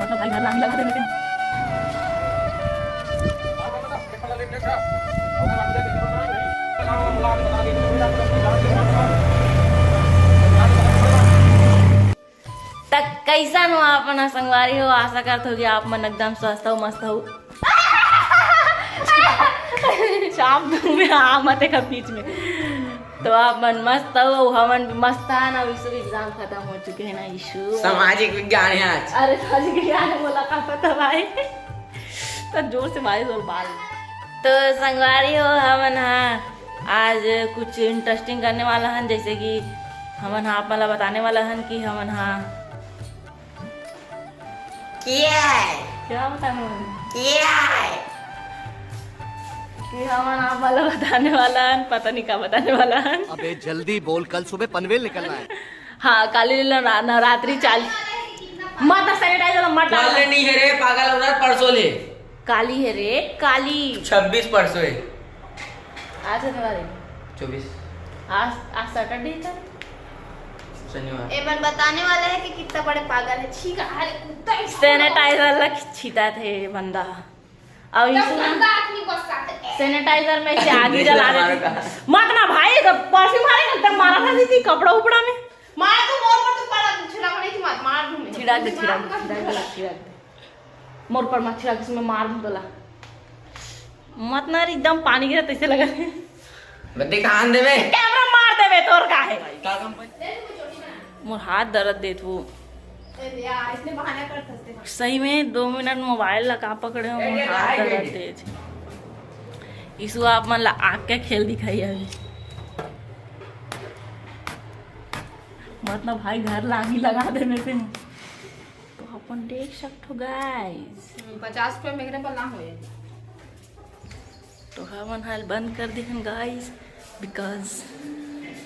मतलब भाई घर लाने लगा देने के तक कैसा हो आप अपना संगवारी हो। आशा करते हो कि आप मन एकदम स्वस्थ हो मस्त हो। शाम में आ मत का बीच में तो आप मन मस्त हो हमन भी मस्त है ना। विश्व एग्जाम खत्म हो चुके हैं ना इशू। सामाजिक विज्ञान है आज। अरे सामाजिक विज्ञान बोला का पता भाई तो जोर से भाई जोर बाल। तो संगवारी हो हमन आज कुछ इंटरेस्टिंग करने वाला हन जैसे कि हमन आप वाला बताने वाला हन कि हमन क्या बताने कि हमन आप वाला बताने वाला हन पता नहीं क्या बताने वाला हन। अबे जल्दी बोल कल सुबह पनवेल निकलना है। हाँ काली नवरात्रि चाल मत सैनिटाइजर मत डाल नहीं है रे पागल हो रहा परसों ले। काली है रे काली 26 परसों है। आज है नवरात्रि 24 आज सैटरडे था शनिवार। एमन बताने वाला है कि कितना बड़े पागल है। छी का अरे कुत्ता सैनिटाइजर लग छीता थे बंदा अब सैनिटाइजर में से आगे जला देते मत ना भाई परफ्यूम मारे तब मारा था दीदी कपड़ा उपड़ा में मार तो मोर पर तो पड़ा छिड़ा नहीं थी मत मार दूं मैं छिड़क दे मोर पर मत छिड़क इसमें मार दूं तोला मत ना एकदम पानी गिरा तैसे लगा बद्दी कान देवे कैमरा मार देवे तोर का है का कंपनी मोर हाथ दर्द देत वो यार इसने बहाना कर सकते। सही में 2 मिनट मोबाइल लगा पकड़े हो मोर हाथ दर्द तेज इसु आप मन ला आग के खेल दिखाई अभी मतलब भाई घर लागी लगा देने से तो अपन देख सकते हो गाइस 50 रुपए मेरे पर ना होए तो हमन हाल बंद कर दिखन गाइस बिकॉज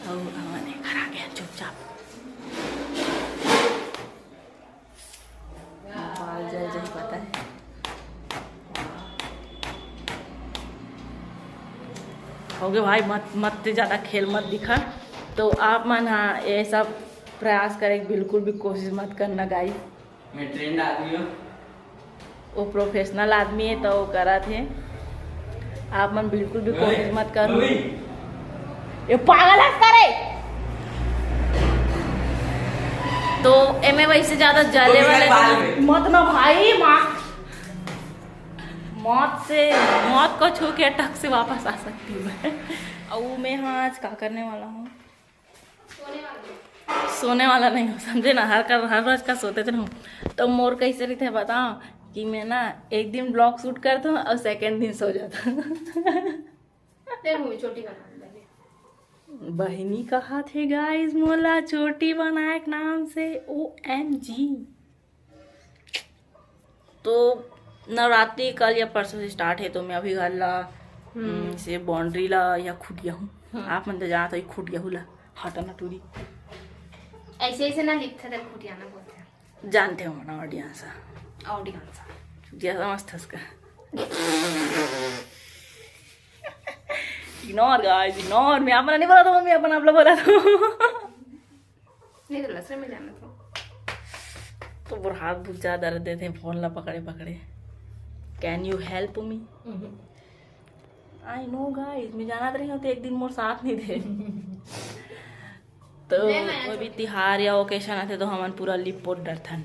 और हमन घर आ गया चुपचाप बाल जल जल पता है हो गए भाई मत ज़्यादा खेल मत दिखा। तो आप मन ये सब प्रयास करें बिल्कुल भी कोशिश मत करना गाइस। मैं ट्रेंड आदमी हूं वो प्रोफेशनल आदमी है तो वो करा थे आप मन बिल्कुल भी कोशिश मत करो। ये पागल है करे तो एमे वैसे ज्यादा जले वाले मत ना भाई मौत को छू के टक से वापस आ सकती हूँ मैं। और मैं आज क्या करने वाला हूँ सोने वाला नहीं हूँ समझे ना हर रोज का सोते थे ना। तो मोर कैसे रही थे बताओ कि मैं ना एक दिन ब्लॉग शूट करता हूँ और सेकंड दिन सो जाता छोटी बना बहनी कहा थे गाइस मोला छोटी बनाए के नाम से OMG। तो नवरात्रि कल या परसों से स्टार्ट है तो मैं अभी घर ला से बाउंड्री ला या खुटिया हूँ आप मन तो जाना तो खुटिया हूँ ला हटाना टूरी ऐसे ऐसे ना लिखते थे खुटियाना बोलते हैं जानते हो ना ऑडियंस मस्त है उसका इग्नोर गाइस इग्नोर मैं अपना नहीं बोला था मम्मी अपना आप लोग बोला था नहीं तो लसरे में जाना तो वो हाथ बहुत ज्यादा दर्द देते फोन ला पकड़े पकड़े। Can you help me I know guys मैं जाना रही हूँ तो एक दिन मोर साथ नहीं थे तो कोई भी त्योहार या ओकेशन आते तो हमन पूरा लिप पोत डरथन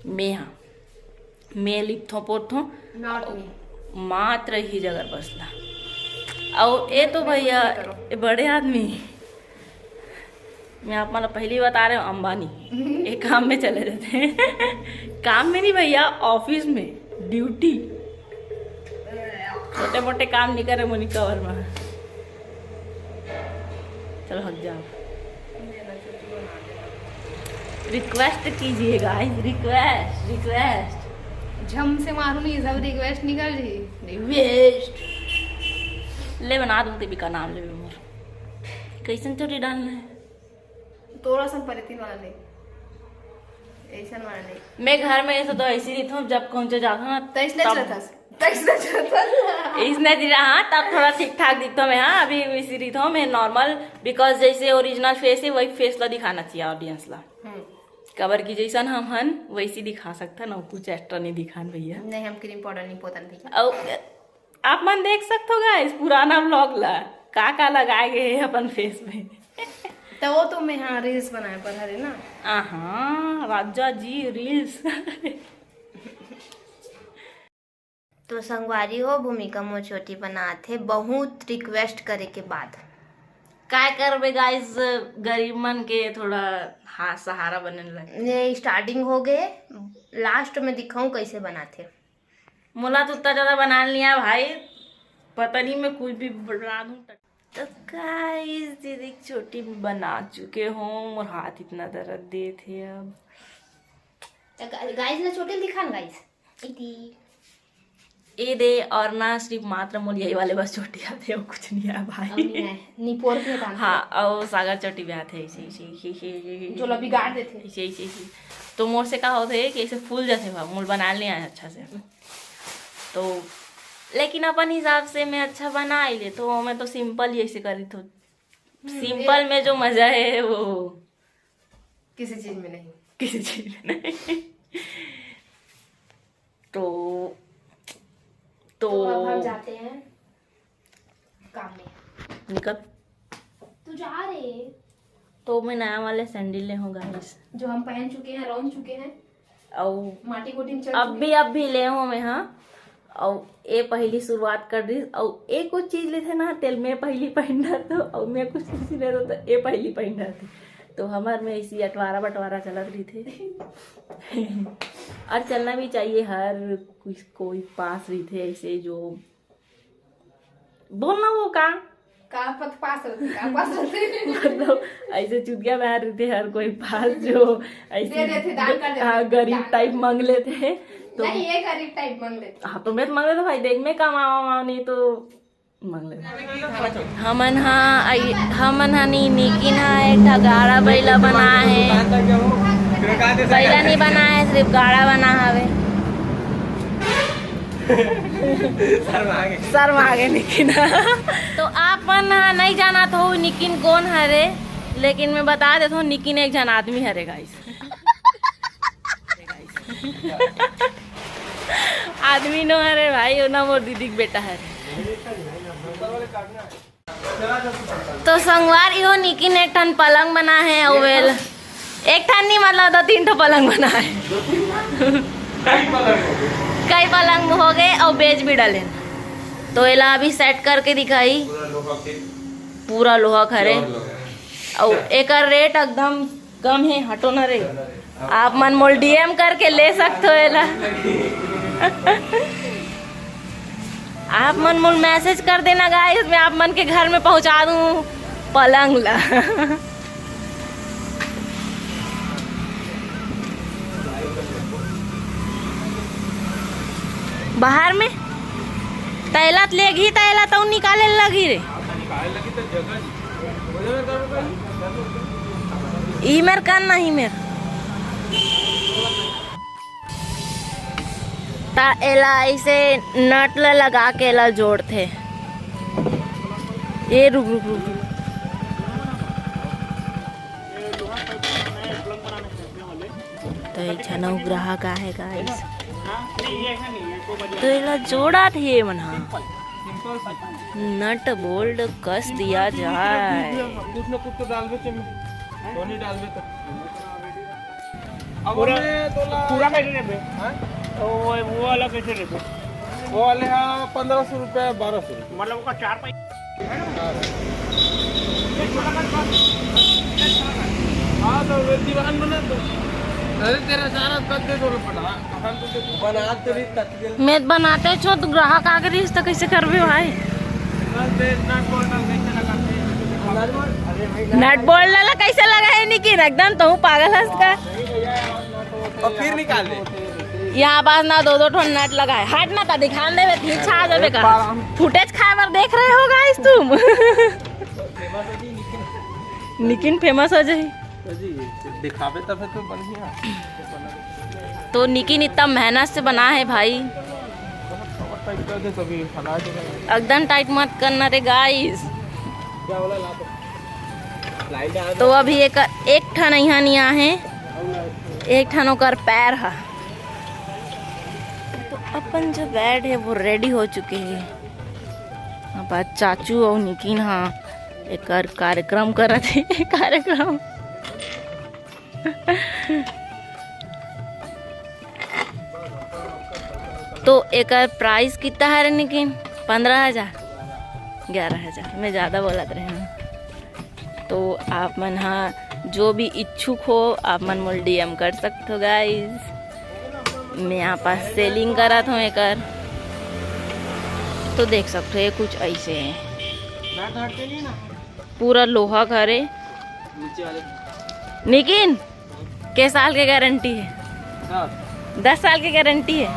मैं लिप थो पोत थो मात्र ही जगह बसला और ये तो भैया ये बड़े आदमी मैं आप मतलब पहली बता रहे हूँ अंबानी एक काम में चले जाते हैं काम में नहीं भैया ऑफिस में ड्यूटी छोटे मोटे काम नहीं करे मुनी कवर में चलो हक जाओ रिक्वेस्ट कीजिए गाइस रिक्वेस्ट झम से मारू नहीं सब रिक्वेस्ट निकल जी रिक्वेस्ट ले बना दूँ का नाम ले मोर कैसन चोटी डालना है थोड़ा सा परितिन वाला ले ऐसा वाला नहीं मैं घर में ऐसा तो ऐसी रही हूँ जब पहुंचे जाता हूँ तो इसने चलता इसने दिला हाँ तब थोड़ा ठीक ठाक दिखता हूँ मैं। हाँ अभी इसी रही हूँ मैं नॉर्मल बिकॉज जैसे ओरिजिनल फेस है वही फेस ला दिखाना चाहिए ऑडियंस ला कवर की जैसन हम हन वैसी दिखा सकता ना, कुछ एक्स्ट्रा नहीं दिखान भैया। नहीं हम क्रीम पाउडर नहीं पोतन भैया। और आप मन देख सकते हो गाइस पुराना व्लॉग ला का लगाए गए अपन फेस में। तो वो तो मैं हाँ रील्स बनाए पर हरे ना। हाँ राजा जी रील्स। तो संगवारी हो भूमिका मो छोटी बनाते बहुत रिक्वेस्ट करे के बाद काय करबे गाइस, गरीब मन के थोड़ा हाथ सहारा बनने लगे। ये स्टार्टिंग हो गए, लास्ट में दिखाऊं कैसे बनाते। मोला तो उतना ज्यादा बना लिया भाई, पता नहीं मैं कुछ भी बना दूं। तो गाइस दीदी छोटी बना चुके हो और हाथ इतना दर्द दे थे। अब गाइस ना छोटे दिखान गाइस ए दे और ना सिर्फ मात्र मोल यही वाले बस छोटी आते हैं, कुछ नहीं है भाई। निपोर के हाँ और सागर चोटी भी आते हैं ऐसे जो लो बिगाड़ देते ऐसे। तो मोर से क्या होते है कि ऐसे फूल जाते भाई, मोल बना लिया है अच्छा से। तो लेकिन अपन हिसाब से मैं अच्छा बना ही ले, तो मैं तो सिंपल ही ऐसे करी। तो सिंपल में जो मजा है वो किसी चीज में नहीं, किसी चीज में नहीं। तो अब हम जाते हैं काम में। निकल तू जा रहे तो मैं नया वाले सैंडल ले हूँ गाइस, जो हम पहन चुके हैं, रौन चुके हैं और माटी कोटी में चढ़ अब भी ले हूँ मैं। हाँ और ये पहली शुरुआत कर दी। और एक कुछ चीज ले थे ना तेल में पहली पहन रहा था, और मैं कुछ किसी ले रहा था ये पहली पहन रहा थी। तो हमार में ऐसी अटवारा बटवारा चलत रही थे। और चलना भी चाहिए, हर कोई पास रही थे ऐसे जो बोलना वो का पास रहते मतलब ऐसे चुतिया बहर रही थे हर कोई पास, जो ऐसे हाँ गरीब टाइप मांग लेते। तो नहीं ये गरीब टाइप मांग लेते। हाँ तो मैं तो मांग लेता भाई, देख मैं कमावा नहीं तो मांग लेता। हमन हनी निकिन एक गाड़ा बैला बना है, बैला नहीं बना है सिर्फ गाड़ा बना हवे। सर मांगे निकिन। तो आप मन नहीं जाना तो निकिन कौन हरे, लेकिन मैं बता देता हूँ निकिन एक जन आदमी हरे गाइस। आदमी नो हरे भाई, वो ना मोर दीदी के बेटा है। तो संगवार यो निकिन एक ठन पलंग बना है, ओवेल एक ठन नहीं मतलब 2-3 ठो पलंग बना है। कई पलंग हो गए और बेच भी डाले। तो एला अभी सेट करके दिखाई, पूरा लोहा खरे और एक रेट एकदम कम है। हटो न रे, आप मन मोल डीएम करके ले सकते हो एला। आप मन मोल मैसेज कर देना गाइस, मैं आप मन के घर में पहुंचा दूं पलंग ला। बाहर में तैला लेगी, तैला तो निकाले लगी रे। ई मेर कर नहीं मेर ता एला ऐसे नट लगा के एला जोड़ते। ये रुक रुक रुक रुक। तो एक छना ग्राहक आहे गाइस, तो एला जोड़ा थे मना नट बोल्ट कस दिया जाए। कुछ न कुछ तो डालबे ते में नहीं डालबे तो अब पूरा कैसे रेबे? हां तो वो वाला कैसे रेबे? वो वाले है 1500 रुपए 1200 मतलब उसका 4 पैसे। हाँ तो वे दीवान बना दो। अरे तेरा सारा कद दे दो पड़ा बना तेरी तक मैं बनाते छो तो ग्राहक आ गई तो कैसे करबे भाई? नट बोल्ट ला कैसे लगा है निकिन, एकदम तो पागल हंस का। और फिर निकाल दे यहाँ पास ना 2-2 ठो नट लगा है। हट ना था दिखान दे ठीक छा जाबे का। फुटेज खाए बार देख रहे हो गाइस तुम। निकिन फेमस हो जाए दिखावे तब तो बढ़िया। तो निकिन इतना मेहनत से बना है भाई, एकदम टाइट मत करना रे गाइस। तो अभी एक ठन यहाँ नहीं है एक ठन ओकर पैर है। तो अपन जो बेड है वो रेडी हो चुके हैं। अब आज चाचू और निकिन हाँ एक कार्यक्रम करत है कार्यक्रम। तो एक प्राइस कितना है रे निकिन? 15,000 11,000 मैं ज़्यादा बोलत रहे हैं। तो आप मन हाँ जो भी इच्छुक हो आप मन मोल DM कर सकते हो गाइज। मैं यहाँ पास सेलिंग करत हूँ एक। तो देख सकते हो ये कुछ ऐसे है, पूरा लोहा का है। निकिन के साल की गारंटी है? 10 साल की गारंटी है।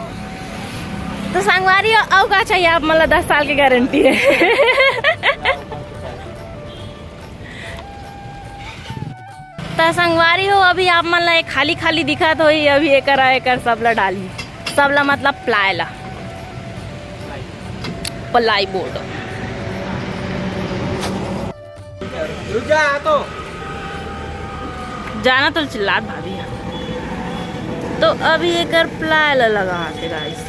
तो संगवारी हो अब का चाहिए आप मतलब 10 साल की गारंटी है। तो संगवारी हो अभी आप मतलब खाली खाली दिखत हो अभी एक सबला डाली सबला मतलब प्लाई बोर्ड। तो जाना तो चिल्लात भाभी है। तो अभी एक प्लाई लगा के गाइस।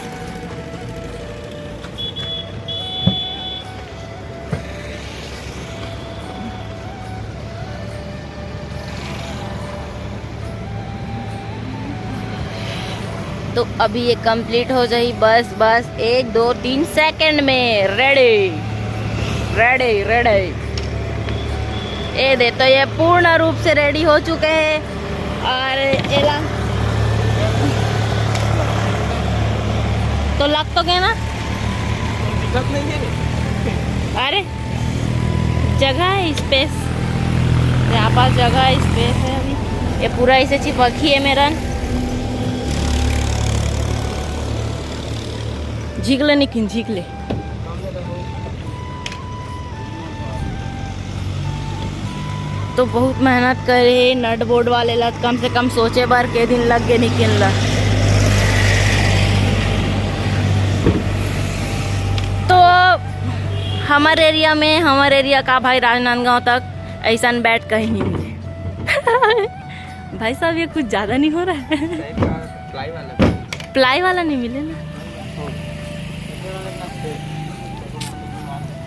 तो अभी ये कंप्लीट हो जाए बस 1 2 3 सेकंड में रेडी रेडी रेडी। ये दे तो ये पूर्ण रूप से रेडी हो चुके हैं। और एला तो लग तो गया ना? दिक्कत नहीं है। अरे जगह है, स्पेस यहाँ पास जगह है, स्पेस है। अभी ये पूरा ऐसे चिपकी है मेरा। झीकले निकिन झीकले। तो बहुत मेहनत करे नट बोर्ड वाले ला, कम से कम सोचे बार के दिन लग गए निकिन ला। तो हमारे एरिया का भाई राजनांदगांव तक ऐसा बैट कहीं नहीं मिले। भाई साहब ये कुछ ज्यादा नहीं हो रहा है? प्लाई वाला नहीं मिले ना।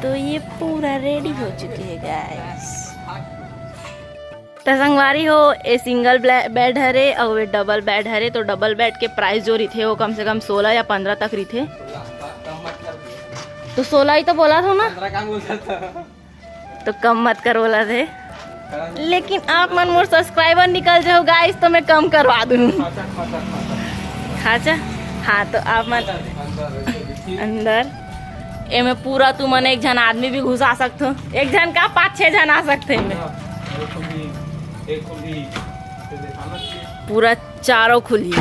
तो ये पूरा रेडी हो चुके हैं गाइस। तो संगवारी हो ये सिंगल बेड हरे और ये डबल बेड हरे। तो डबल बेड के प्राइस जो रही वो कम से कम 16 या 15 तक रही थे। तो 16 ही तो बोला था ना, तो कम मत कर बोला थे। लेकिन आप मन मोर सब्सक्राइबर निकल जाओ गाइस तो मैं कम करवा दूँ। खाचा हाँ तो आप मन अंदर में पूरा तू मन एक जन आदमी भी घुसा सकते हो। एक जन का 5-6 जन आ सकते हैं। पूरा चारों खुली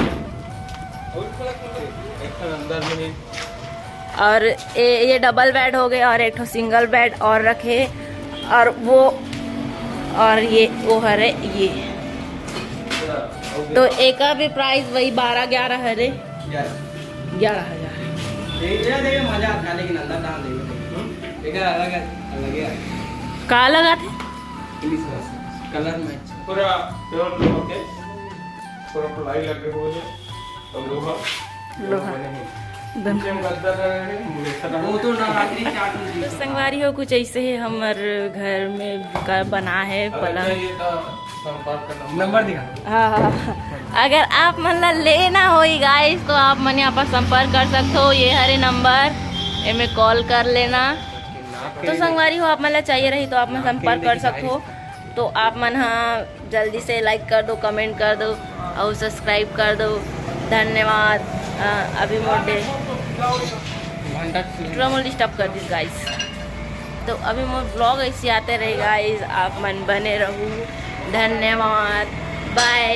और ये डबल बेड हो गए और एक तो सिंगल बेड और रखे। और वो और ये वो हरे ये तो एक का भी प्राइस वही 12-11 हरे 11,000। का लगा थे कलर मैच पूरा प्योर लोहा के पूरा प्लाई लगे हुए हैं और लोहा वो तो नवरात्रि चाट में। तो संगवारी हो कुछ ऐसे ही हमारे घर में का बना है पलंग। नंबर दिखा। हाँ अगर आप मतलब लेना हो गाइस तो आप मन यहाँ पर संपर्क कर सकते हो। ये हरे नंबर में कॉल कर लेना। तो संगवारी हो आप मतलब चाहिए रही तो आप मन संपर्क कर सकते हो। तो आप मन हाँ जल्दी से लाइक कर दो, कमेंट कर दो और सब्सक्राइब कर दो। धन्यवाद। अभी मोटे ट्रमल डिस्टर्ब कर दी गाइस। तो अभी मोर ब्लॉग ऐसे आते रहे गाइस, आप मन बने रहो। धन्यवाद, बाय।